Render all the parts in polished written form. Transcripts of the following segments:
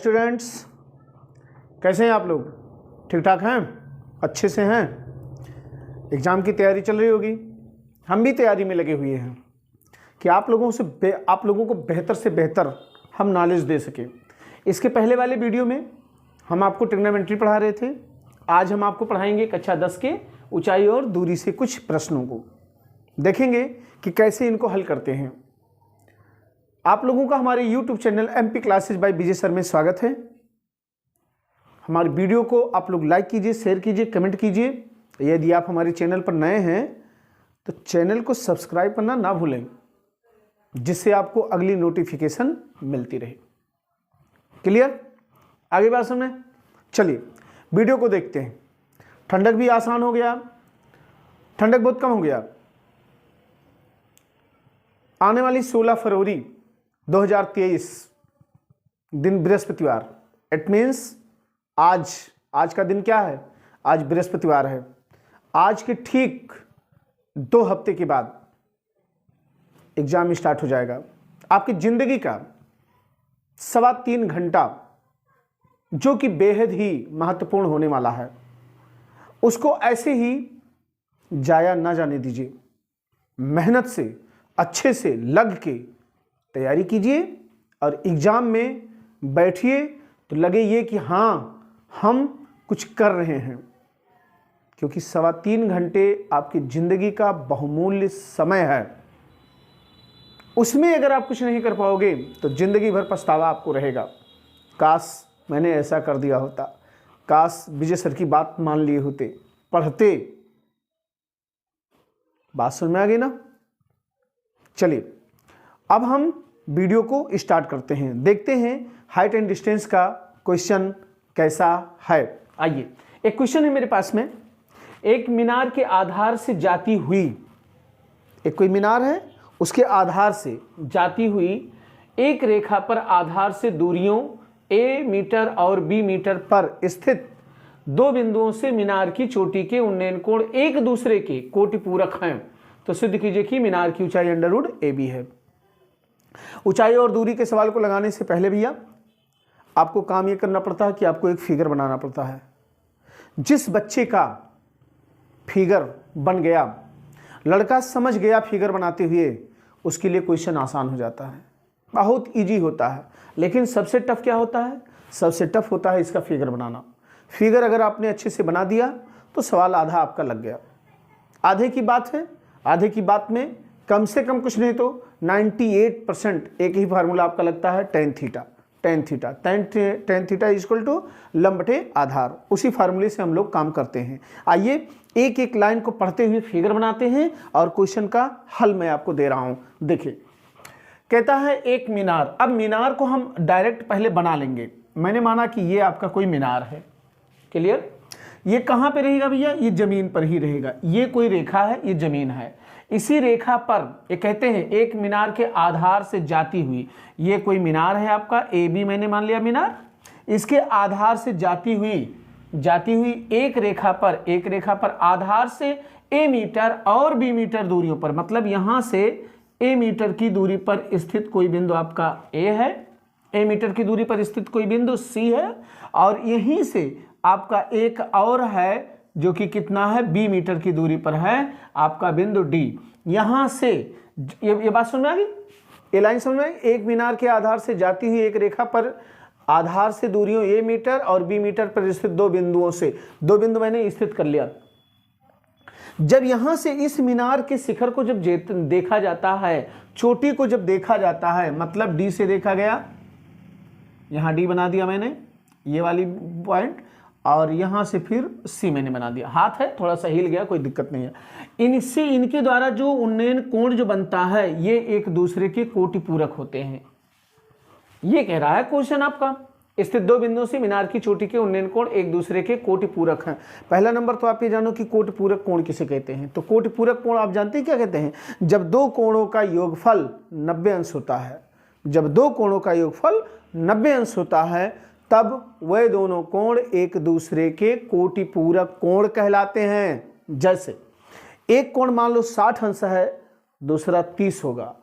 Students, कैसे हैं आप लोग? ठीक ठाक हैं? अच्छे से हैं? एग्ज़ाम की तैयारी चल रही होगी। हम भी तैयारी में लगे हुए हैं कि आप लोगों को बेहतर से बेहतर हम नॉलेज दे सकें। इसके पहले वाले वीडियो में हम आपको ट्रिग्नोमेट्री पढ़ा रहे थे। आज हम आपको पढ़ाएंगे कक्षा 10 के ऊंचाई और दूरी से कुछ प्रश्नों को। देखेंगे कि कैसे इनको हल करते हैं। आप लोगों का हमारे YouTube channel MP classes by Vijay sir में स्वागत है। हमारे वीडियो को आप लोग लाइक कीजिए, शेयर कीजिए, कमेंट कीजिए। यदि आप हमारे चैनल पर नए हैं तो चैनल को सब्सक्राइब करना ना भूलें, जिससे आपको अगली नोटिफिकेशन मिलती रहे। क्लियर? आगे बात समझे? चलिए वीडियो को देखते हैं। ठंडक भी आसान हो गया, ठंडक बहुत कम हो गया। आने वाली 16 फरवरी 2023 दिन बृहस्पतिवार, इट मीन्स आज का दिन क्या है? आज बृहस्पतिवार है। आज के ठीक 2 हफ्ते के बाद एग्जाम स्टार्ट हो जाएगा। आपकी जिंदगी का 3.25 घंटा जो कि बेहद ही महत्वपूर्ण होने वाला है, उसको ऐसे ही जाया ना जाने दीजिए। मेहनत से, अच्छे से लग के तैयारी कीजिए और एग्जाम में बैठिए तो लगे ये कि हाँ, हम कुछ कर रहे हैं। क्योंकि 3.25 घंटे आपकी जिंदगी का बहुमूल्य समय है। उसमें अगर आप कुछ नहीं कर पाओगे तो जिंदगी भर पछतावा आपको रहेगा। काश मैंने ऐसा कर दिया होता, काश विजय सर की बात मान लिए होते, पढ़ते। बात समझ में आ गई ना? चलिए अब हम वीडियो को स्टार्ट करते हैं। देखते हैं हाइट एंड डिस्टेंस का क्वेश्चन कैसा है। आइए, एक क्वेश्चन है मेरे पास में। एक मीनार के आधार से जाती हुई, एक कोई मीनार है, उसके आधार से जाती हुई एक रेखा पर आधार से दूरियों A मीटर और B मीटर पर स्थित 2 बिंदुओं से मीनार की चोटी के उन्नयन कोण एक दूसरे के कोटिपूरक हैं, तो सिद्ध कीजिए कि मीनार की ऊंचाई √AB है। ऊंचाई और दूरी के सवाल को लगाने से पहले भैया आपको काम यह करना पड़ता है कि आपको एक फिगर बनाना पड़ता है। जिस बच्चे का फिगर बन गया, लड़का समझ गया फिगर बनाते हुए, उसके लिए क्वेश्चन आसान हो जाता है, बहुत इजी होता है। लेकिन सबसे टफ क्या होता है? सबसे टफ होता है इसका फिगर बनाना। फिगर अगर आपने अच्छे से बना दिया तो सवाल आधा आपका लग गया। आधे की बात है, आधे की बात में कम से कम कुछ नहीं तो 98% एक ही फार्मूला आपका लगता है, tan theta. tan theta equal to लंब बटे आधार। उसी फार्मूले से हम लोग काम करते हैं। आइए एक एक लाइन को पढ़ते हुए फिगर बनाते हैं और क्वेश्चन का हल मैं आपको दे रहा हूं। देखिए, कहता है एक मीनार। अब मीनार को हम डायरेक्ट पहले बना लेंगे। मैंने माना कि ये आपका कोई मीनार है। क्लियर? ये कहाँ पे रहेगा भैया? ये जमीन पर ही रहेगा। ये कोई रेखा है, ये जमीन है। इसी रेखा पर ये कहते हैं एक मीनार के आधार से जाती हुई, ये कोई मीनार है आपका AB, मैंने मान लिया मीनार। इसके आधार से जाती हुई एक रेखा पर आधार से A मीटर और B मीटर दूरियों पर, मतलब यहां से A मीटर की दूरी पर स्थित कोई बिंदु आपका A है, A मीटर की दूरी पर स्थित कोई बिंदु C है, और यहीं से आपका एक और है जो कि कितना है, B मीटर की दूरी पर है आपका बिंदु D। यहां से ये बात समझ में आ गई? ये लाइन समझ में आई? एक मीनार के आधार से जाती हुई एक रेखा पर आधार से दूरियों A मीटर और B मीटर पर स्थित 2 बिंदुओं से, 2 बिंदु मैंने स्थित कर लिया। जब यहां से इस मीनार के शिखर को जब देखा जाता है, चोटी को जब देखा जाता है, मतलब D से देखा गया, यहां D बना दिया मैंने, ये वाली पॉइंट, और यहां से फिर C मैंने बना दिया। हाथ है थोड़ा सा हिल गया, कोई दिक्कत नहीं है। इनके द्वारा जो उन्नयन कोण जो बनता है, ये एक दूसरे के कोटिपूरक होते हैं। ये कह रहा है क्वेश्चन आपका, स्थित 2 बिंदुओं से मीनार की चोटी के उन्नयन कोण एक दूसरे के कोटिपूरक हैं। पहला नंबर तो आप ये जानो कि कोटिपूरक कोण किसे कहते हैं। तो कोटिपूरक कोण आप जानते हैं क्या कहते हैं? जब 2 कोणों का योगफल 90 अंश होता है, जब 2 कोणों का योगफल 90 अंश होता है, तब वह दोनों कोण एक दूसरे के कोटिपूरक कोण कहलाते हैं। जैसे एक कोण मान लो 60 अंश है, दूसरा 30 होगा।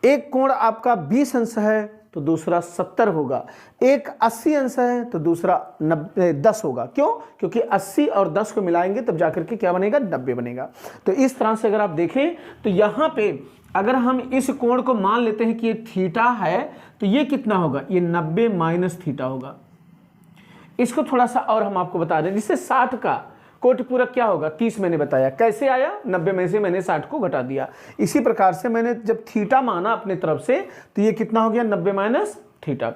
एक कोण आपका 20 अंश है, तो दूसरा 70 होगा। एक 80 अंश है तो दूसरा 10 होगा। क्यों? क्योंकि 80 और 10 को मिलाएंगे तब जाकर के क्या बनेगा? 90 बनेगा। तो इस तरह से अगर आप देखें तो यहाँ पे अगर हम इस कोण को मान लेते हैं कि ये थीटा है तो ये कितना होगा? ये 90 माइनस थीटा होगा। इसको थोड़ा सा और हम आपको बता दें, जिससे 60 का कोटि पूरक क्या होगा? 30 मैंने बताया। कैसे आया? 90 में से मैंने 60 को घटा दिया। इसी प्रकार से मैंने जब थीटा माना अपने तरफ से तो ये कितना हो गया? 90 माइनस थीटा।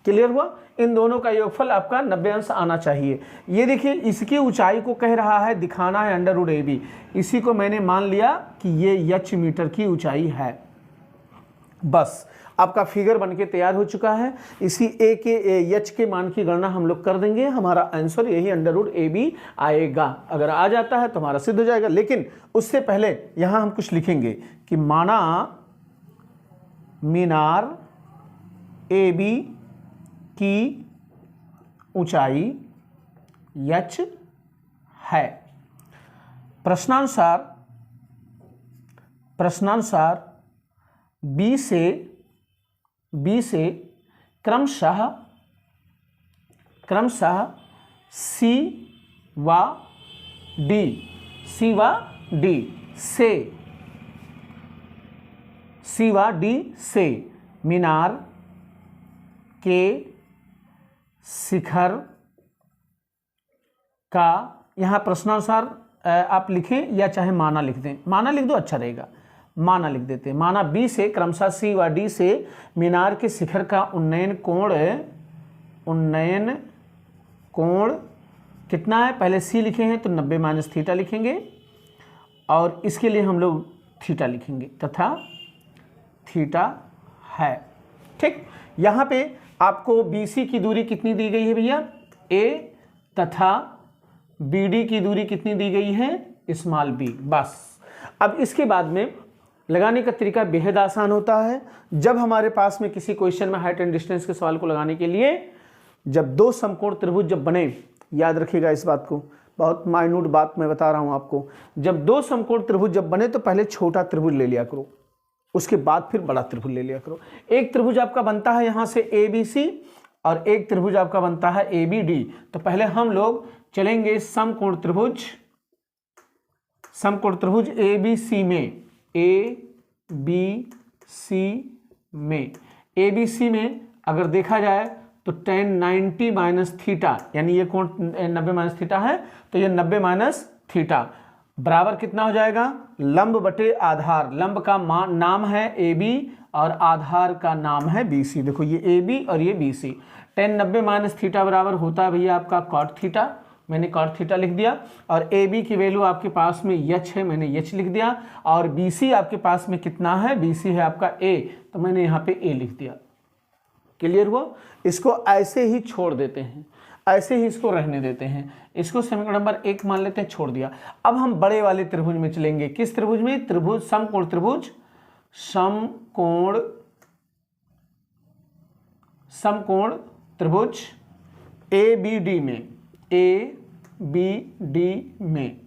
क्लियर हुआ? इन दोनों का योगफल आपका 90 अंश आना चाहिए। ये देखिए, इसकी ऊंचाई को कह रहा है, दिखाना है अंडर रूट AB। इसी को मैंने मान लिया कि ये h मीटर की ऊंचाई है। बस आपका फिगर बनके तैयार हो चुका है। इसी a के h के मान की गणना हम लोग कर देंगे। हमारा आंसर यही अंडर रूट AB आएगा। अगर आ जाता है तो हमारा सिद्ध हो जाएगा। लेकिन उससे पहले यहां हम कुछ लिखेंगे कि माना मीनार AB की ऊंचाई h है। प्रश्नानुसार B से क्रमशः C व D से मीनार के शिखर का, यहाँ प्रश्नानुसार आप लिखें या चाहे माना लिख दें। माना लिख दो, अच्छा रहेगा। माना लिख देते हैं। माना B से क्रमशः C व D से मीनार के शिखर का उन्नयन कोण कितना है? पहले C लिखे हैं तो 90 माइनस थीटा लिखेंगे और इसके लिए हम लोग थीटा लिखेंगे तथा थीटा है। ठीक, यहाँ पे आपको BC की दूरी कितनी दी गई है भैया? A तथा BD की दूरी कितनी दी गई है? Small b। बस अब इसके बाद में लगाने का तरीका बेहद आसान होता है। जब हमारे पास में किसी क्वेश्चन में हाइट एंड डिस्टेंस के सवाल को लगाने के लिए जब दो समकोण त्रिभुज जब बने, याद रखिएगा इस बात को, बहुत माइन्यूट बात मैं बता रहा हूं आपको। जब दो समकोण त्रिभुज जब बने तो पहले छोटा त्रिभुज ले लिया करो, उसके बाद फिर बड़ा त्रिभुज ले लिया करो। एक त्रिभुज आपका बनता है यहां से ABC और एक त्रिभुज आपका बनता है ABD। तो पहले हम लोग चलेंगे समकोण त्रिभुज ABC में ABC में अगर देखा जाए तो tan 90 माइनस थीटा, यानी ये कोण 90 माइनस थीटा है तो ये 90 माइनस थीटा बराबर कितना हो जाएगा? लंब बटे आधार। लंब का नाम है AB और आधार का नाम है BC। देखो ये AB और ये BC। tan 90 माइनस थीटा बराबर होता है भैया आपका cot थीटा। मैंने cot थीटा लिख दिया और AB की वैल्यू आपके पास में h है, मैंने h लिख दिया। और BC आपके पास में कितना है? BC है आपका A, तो मैंने यहाँ पे A लिख दिया। क्लियर हुआ? इसको ऐसे ही छोड़ देते हैं, ऐसे ही इसको रहने देते हैं। इसको समीकरण नंबर 1 मान लेते हैं, छोड़ दिया। अब हम बड़े वाले त्रिभुज में चलेंगे। किस त्रिभुज में? त्रिभुज समकोण त्रिभुज ABD में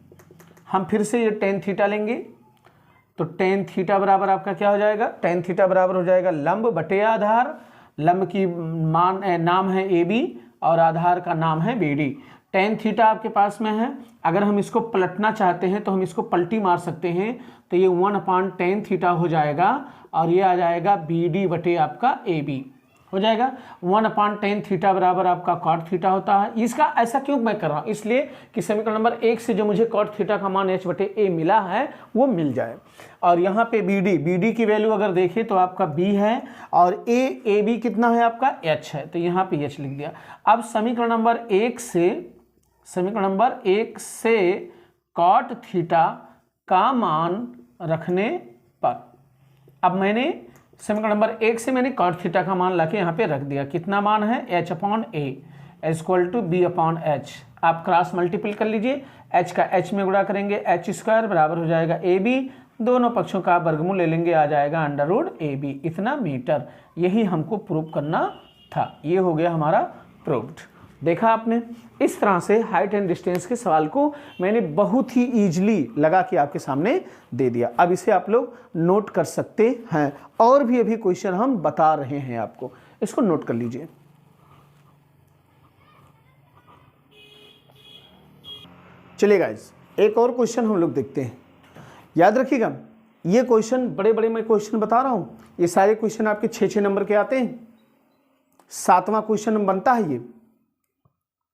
हम फिर से ये tan थीटा लेंगे। तो tan थीटा बराबर आपका क्या हो जाएगा? tan थीटा बराबर हो जाएगा लंब बटे आधार। लंब की नाम है AB और आधार का नाम है BD। tan थीटा आपके पास में है। अगर हम इसको पलटना चाहते हैं तो हम इसको पलटी मार सकते हैं। तो ये 1/tan थीटा हो जाएगा और ये आ जाएगा BD बटे आपका AB हो जाएगा। 1/tan थीटा बराबर आपका cot थीटा होता है। इसका ऐसा क्यों मैं कर रहा हूँ? इसलिए कि समीकरण नंबर 1 से जो मुझे cot थीटा का मान h बटे a मिला है वो मिल जाए। और यहाँ पे BD की वैल्यू अगर देखें तो आपका B है और AB कितना है आपका? h है, तो यहाँ पे h लिख दिया। अब समीकरण नंबर 1 से cot थीटा का मान रखने पर, अब मैंने समीकरण नंबर 1 से मैंने cot थीटा का मान लाके यहाँ पे रख दिया। कितना मान है? h/a equal to b/h। आप क्रॉस मल्टीपल कर लीजिए, h का h में गुणा करेंगे, h² बराबर हो जाएगा AB। दोनों पक्षों का वर्गमूल ले लेंगे, आ जाएगा √AB, इतना मीटर। यही हमको प्रूव करना था। ये हो गया हमारा प्रूव्ड। देखा आपने? इस तरह से हाइट एंड डिस्टेंस के सवाल को मैंने बहुत ही ईजिली लगा के आपके सामने दे दिया। अब इसे आप लोग नोट कर सकते हैं। और भी अभी क्वेश्चन हम बता रहे हैं आपको। इसको नोट कर लीजिए। चलिए गाइस, एक और क्वेश्चन हम लोग देखते हैं। याद रखिएगा, ये क्वेश्चन बड़े बड़े मैं क्वेश्चन बता रहा हूँ, ये सारे क्वेश्चन आपके 6-6 नंबर के आते हैं। 7वां क्वेश्चन बनता है, ये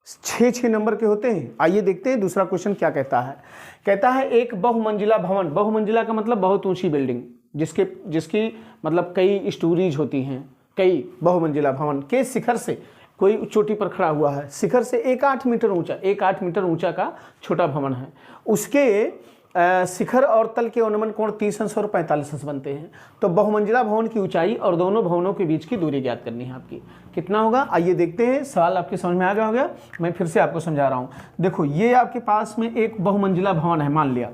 6-6 नंबर के होते हैं। आइए देखते हैं दूसरा क्वेश्चन क्या कहता है। कहता है एक बहुमंजिला भवन, बहुमंजिला का मतलब बहुत ऊंची बिल्डिंग, जिसकी मतलब कई स्टोरीज होती हैं, कई बहुमंजिला भवन के शिखर से कोई चोटी पर खड़ा हुआ है, शिखर से 1-8 मीटर ऊंचा, 1-8 मीटर ऊंचा का छोटा भवन है, उसके शिखर और तल के अनुमान कोण 30 अंश और 45 अंश बनते हैं। तो बहुमंजिला भवन की ऊंचाई और दोनों भवनों के बीच की दूरी ज्ञात करनी है आपकी। कितना होगा, आइए देखते हैं। सवाल आपके समझ में आ गया होगा, मैं फिर से आपको समझा रहा हूँ। देखो, ये आपके पास में एक बहुमंजिला भवन है मान लिया,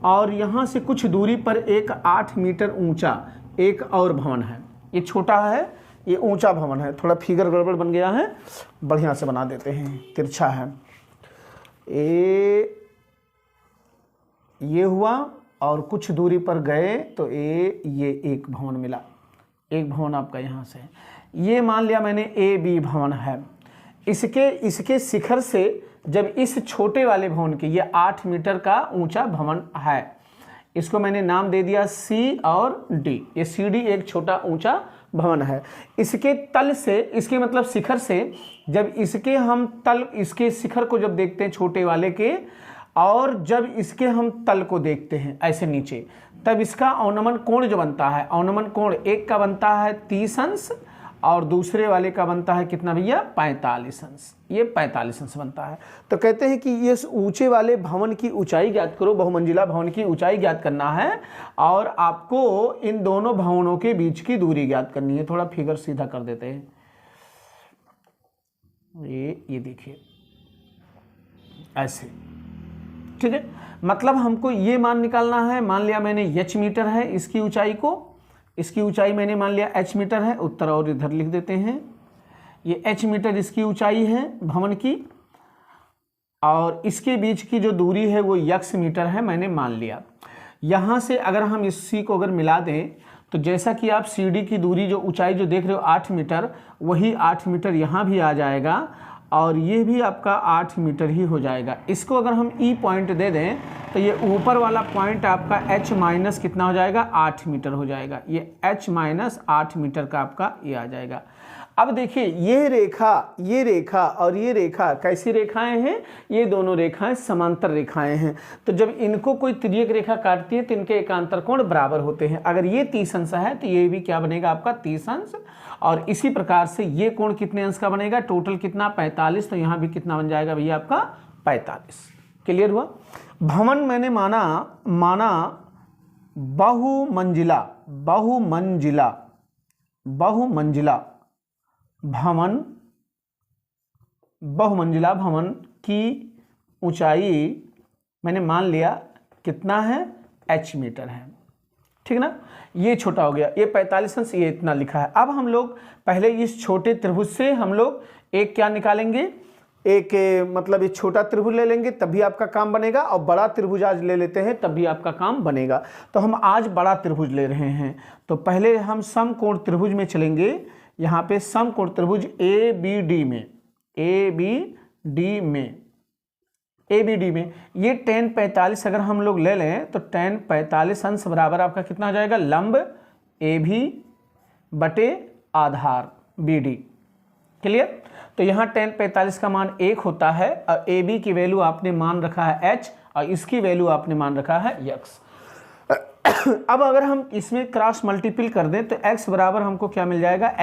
और यहाँ से कुछ दूरी पर एक 8 मीटर ऊंचा एक और भवन है। ये छोटा है, ये ऊंचा भवन है। थोड़ा फिगर गड़बड़ बन गया है, बढ़िया से बना देते हैं, तिरछा है। ये हुआ और कुछ दूरी पर गए तो ये एक भवन मिला, एक भवन आपका यहाँ से। ये मान लिया मैंने AB भवन है। इसके शिखर से जब इस छोटे वाले भवन के, ये 8 मीटर का ऊंचा भवन है, इसको मैंने नाम दे दिया C और D। ये CD एक छोटा ऊंचा भवन है। इसके तल से, इसके मतलब शिखर से, जब इसके शिखर को जब देखते हैं छोटे वाले के, और जब इसके हम तल को देखते हैं ऐसे नीचे, तब इसका अवनमन कोण जो बनता है, अवनमन कोण एक का बनता है 30 अंश और दूसरे वाले का बनता है कितना भैया, 45 अंश। ये 45 अंश बनता है। तो कहते हैं कि ये ऊंचे वाले भवन की ऊंचाई ज्ञात करो, बहुमंजिला भवन की ऊंचाई ज्ञात करना है, और आपको इन दोनों भवनों के बीच की दूरी ज्ञात करनी है। थोड़ा फिगर सीधा कर देते हैं। ये देखिए ऐसे, ठीक है। मतलब हमको ये मान निकालना है। मान लिया मैंने h मीटर है इसकी ऊंचाई को, इसकी ऊंचाई मैंने मान लिया h मीटर है, उत्तर और इधर लिख देते हैं। ये h मीटर इसकी ऊंचाई है भवन की, और इसके बीच की जो दूरी है वो x मीटर है, मैंने मान लिया। यहाँ से अगर हम इस C को अगर मिला दें तो जैसा कि आप CD की दूरी जो ऊंचाई जो देख रहे हो 8 मीटर, वही 8 मीटर यहाँ भी आ जाएगा, और ये भी आपका 8 मीटर ही हो जाएगा। इसको अगर हम E पॉइंट दे दें तो ये ऊपर वाला पॉइंट आपका H माइनस कितना हो जाएगा, 8 मीटर हो जाएगा। ये H माइनस 8 मीटर का आपका ये आ जाएगा। अब देखिए, ये रेखा और ये रेखा कैसी रेखाएं हैं, ये दोनों रेखाएं समांतर रेखाएं हैं। तो जब इनको कोई तिर्यक रेखा काटती है तो इनके एकांतर कोण बराबर होते हैं। अगर ये 30 अंश है तो ये भी क्या बनेगा आपका 30 अंश, और इसी प्रकार से ये कोण कितने अंश का बनेगा, टोटल कितना 45, तो यहाँ भी कितना बन जाएगा भैया आपका 45। क्लियर हुआ। भवन मैंने माना बहुमंजिला भवन की ऊंचाई मैंने मान लिया कितना है, h मीटर है, ठीक ना। ये छोटा हो गया, ये 45 अंश, ये इतना लिखा है। अब हम लोग पहले इस छोटे त्रिभुज से हम लोग एक क्या निकालेंगे, एक मतलब ये छोटा त्रिभुज ले लेंगे तब भी आपका काम बनेगा, और बड़ा त्रिभुज आज ले लेते हैं तब भी आपका काम बनेगा। तो हम आज बड़ा त्रिभुज ले रहे हैं। तो पहले हम समकोण त्रिभुज में चलेंगे। यहाँ पे समकोण त्रिभुज ABD में ये tan 45 अगर हम लोग ले लें तो tan 45 अंश बराबर आपका कितना हो जाएगा, लंब AB बटे आधार BD। क्लियर। तो यहाँ tan 45 का मान 1 होता है, और AB की वैल्यू आपने मान रखा है h, और इसकी वैल्यू आपने मान रखा है x। अब अगर हम इसमें क्रॉस मल्टीपल कर दें तो x बराबर हमको क्या मिल जाएगा,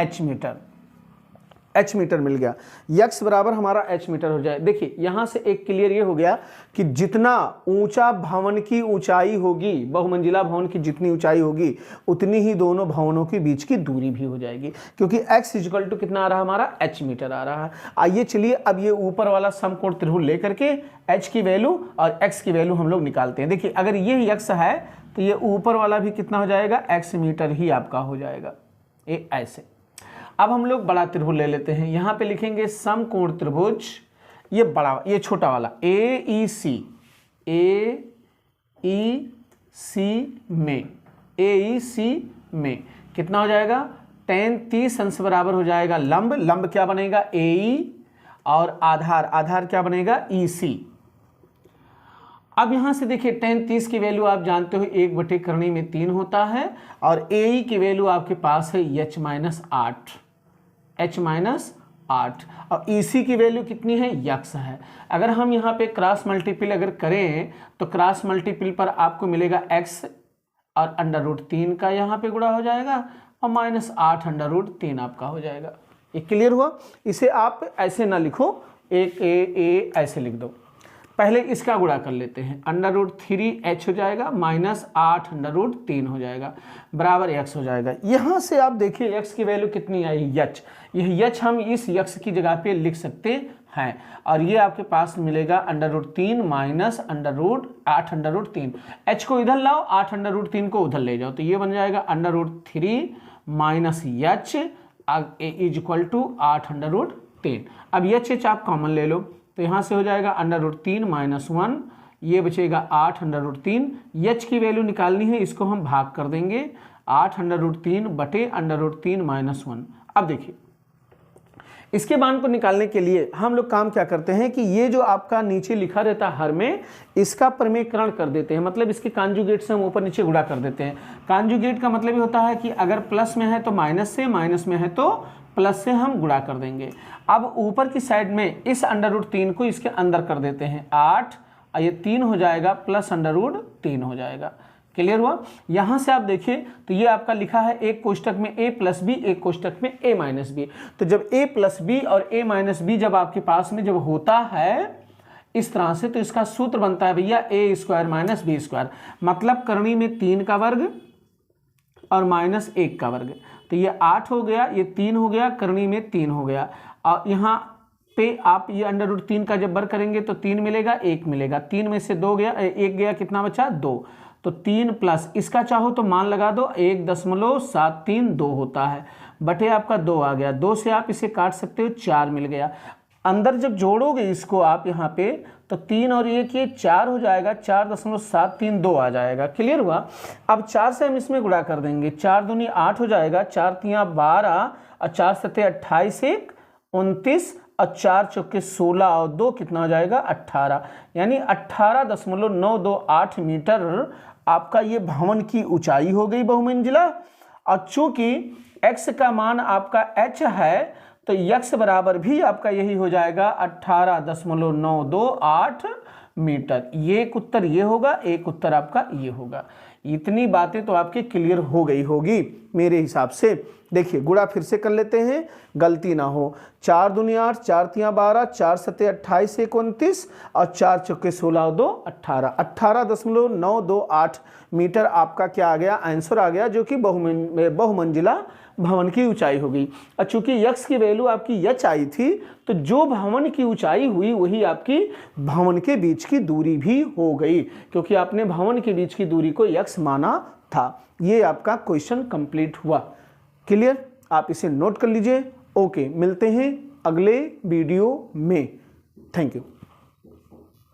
h मीटर मिल गया। x बराबर हमारा h मीटर हो जाए। देखिए यहाँ से एक क्लियर ये हो गया कि जितना ऊंचा भवन की ऊंचाई होगी, बहुमंजिला भवन की जितनी ऊंचाई होगी, उतनी ही दोनों भवनों के बीच की दूरी भी हो जाएगी, क्योंकि x इक्वल टू कितना आ रहा है हमारा, h मीटर आ रहा है। आइए चलिए अब ये ऊपर वाला समकोण त्रिभुज लेकर के h की वैल्यू और x की वैल्यू हम लोग निकालते हैं। देखिए अगर ये x है तो ये ऊपर वाला भी कितना हो जाएगा, x मीटर ही आपका हो जाएगा, ये ऐसे। अब हम लोग बड़ा त्रिभुज ले लेते हैं। यहाँ पे लिखेंगे समकोण त्रिभुज, ये बड़ा, ये छोटा वाला AEC में कितना हो जाएगा, tan 30 अंश बराबर हो जाएगा लंब, लंब क्या बनेगा AE, और आधार, आधार क्या बनेगा EC। अब यहां से देखिए tan 30 की वैल्यू आप जानते हो 1/3 होता है, और AE की वैल्यू आपके पास है H-8, H-8, और EC की वैल्यू कितनी है, यक्स है। अगर हम यहाँ पे क्रॉस मल्टीपल अगर करें तो क्रॉस मल्टीपल पर आपको मिलेगा x और √3 का यहाँ पे गुणा हो जाएगा, और -8 √3 आपका हो जाएगा। ये क्लियर हुआ। इसे आप ऐसे ना लिखो, एक ए ऐसे लिख दो। पहले इसका गुणा कर लेते हैं, √3h हो जाएगा, -8 √3 हो जाएगा, बराबर x हो जाएगा। यहाँ से आप देखिए x की वैल्यू कितनी आई, यच, यह यच हम इस यक्स की जगह पे लिख सकते हैं, और ये आपके पास मिलेगा √3 माइनस √8 √3। h को इधर लाओ, 8 √3 को उधर ले जाओ, तो ये बन जाएगा √3 minus H is equal to 8 √3। अब यच आप कॉमन ले लो, तो यहाँ से हो जाएगा √3 माइनस 1, ये बचेगा 8 √3। यच की वैल्यू निकालनी है, इसको हम भाग कर देंगे, 8 √3 बटे √3 माइनस 1। अब देखिए इसके मान को निकालने के लिए हम लोग काम क्या करते हैं कि ये जो आपका नीचे लिखा रहता है हर में, इसका प्रमेयकरण कर देते हैं, मतलब इसके कॉन्जुगेट से हम ऊपर नीचे गुणा कर देते हैं। कॉन्जुगेट का मतलब ये होता है कि अगर प्लस में है तो माइनस से, माइनस में है तो प्लस से हम गुणा कर देंगे। अब ऊपर की साइड में इस √3 को इसके अंदर कर देते हैं, 8 और ये 3 हो जाएगा, प्लस √3 हो जाएगा। क्लियर हुआ। यहां से आप देखिए तो ये आपका लिखा है एक कोष्टक में a प्लस बी, एक कोष्टक में a माइनस बी। तो जब a प्लस बी और a माइनस बी जब आपके पास में जब होता है इस तरह से, तो इसका सूत्र बनता है भैया a² माइनस b², मतलब करनी में 3 का वर्ग और माइनस 1 का वर्ग। तो ये 8 हो गया, ये 3 हो गया, करनी में 3 हो गया, और यहाँ पे आप ये √3 का जब वर्ग करेंगे तो 3 मिलेगा, 1 मिलेगा, 3 में से 2 गया, 1 गया, कितना बचा 2, तो 3 प्लस इसका चाहो तो मान लगा दो 1.732 होता है, बटे आपका 2 आ गया, 2 से आप इसे काट सकते हो, 4 मिल गया। अंदर जब जोड़ोगे इसको आप यहाँ पे तो 3 और 1 ये 4 हो जाएगा, 4.732 आ जाएगा। क्लियर हुआ। अब 4 से हम इसमें गुणा कर देंगे, 4 दूनी 8 हो जाएगा, 4 तियाँ 12 और 4 सत्ते 28, 1 29 और 4 चौके 16 और 2 कितना हो जाएगा 18, यानी 18.928 मीटर आपका ये भवन की ऊंचाई हो गई बहुमंजिला। और चूंकि x का मान आपका h है तो x बराबर भी आपका यही हो जाएगा 18.928 मीटर। ये एक उत्तर ये होगा, एक उत्तर आपका ये होगा। इतनी बातें तो आपके क्लियर हो गई होगी मेरे हिसाब से। देखिए गुणा फिर से कर लेते हैं, गलती ना हो। 4 दूनी 8, 4 तियाँ 12, 4 सत्ते 28, 1 29 और 4 चौके 16 और 2 18, 18.928 मीटर आपका क्या आ गया, आंसर आ गया, जो कि बहुमंजिला भवन की ऊंचाई होगी। और चूंकि यक्स की वैल्यू आपकी यच आई थी, तो जो भवन की ऊंचाई हुई वही आपकी भवन के बीच की दूरी भी हो गई, क्योंकि आपने भवन के बीच की दूरी को यक्स माना था। ये आपका क्वेश्चन कंप्लीट हुआ। क्लियर, आप इसे नोट कर लीजिए। ओके, मिलते हैं अगले वीडियो में। Thank you.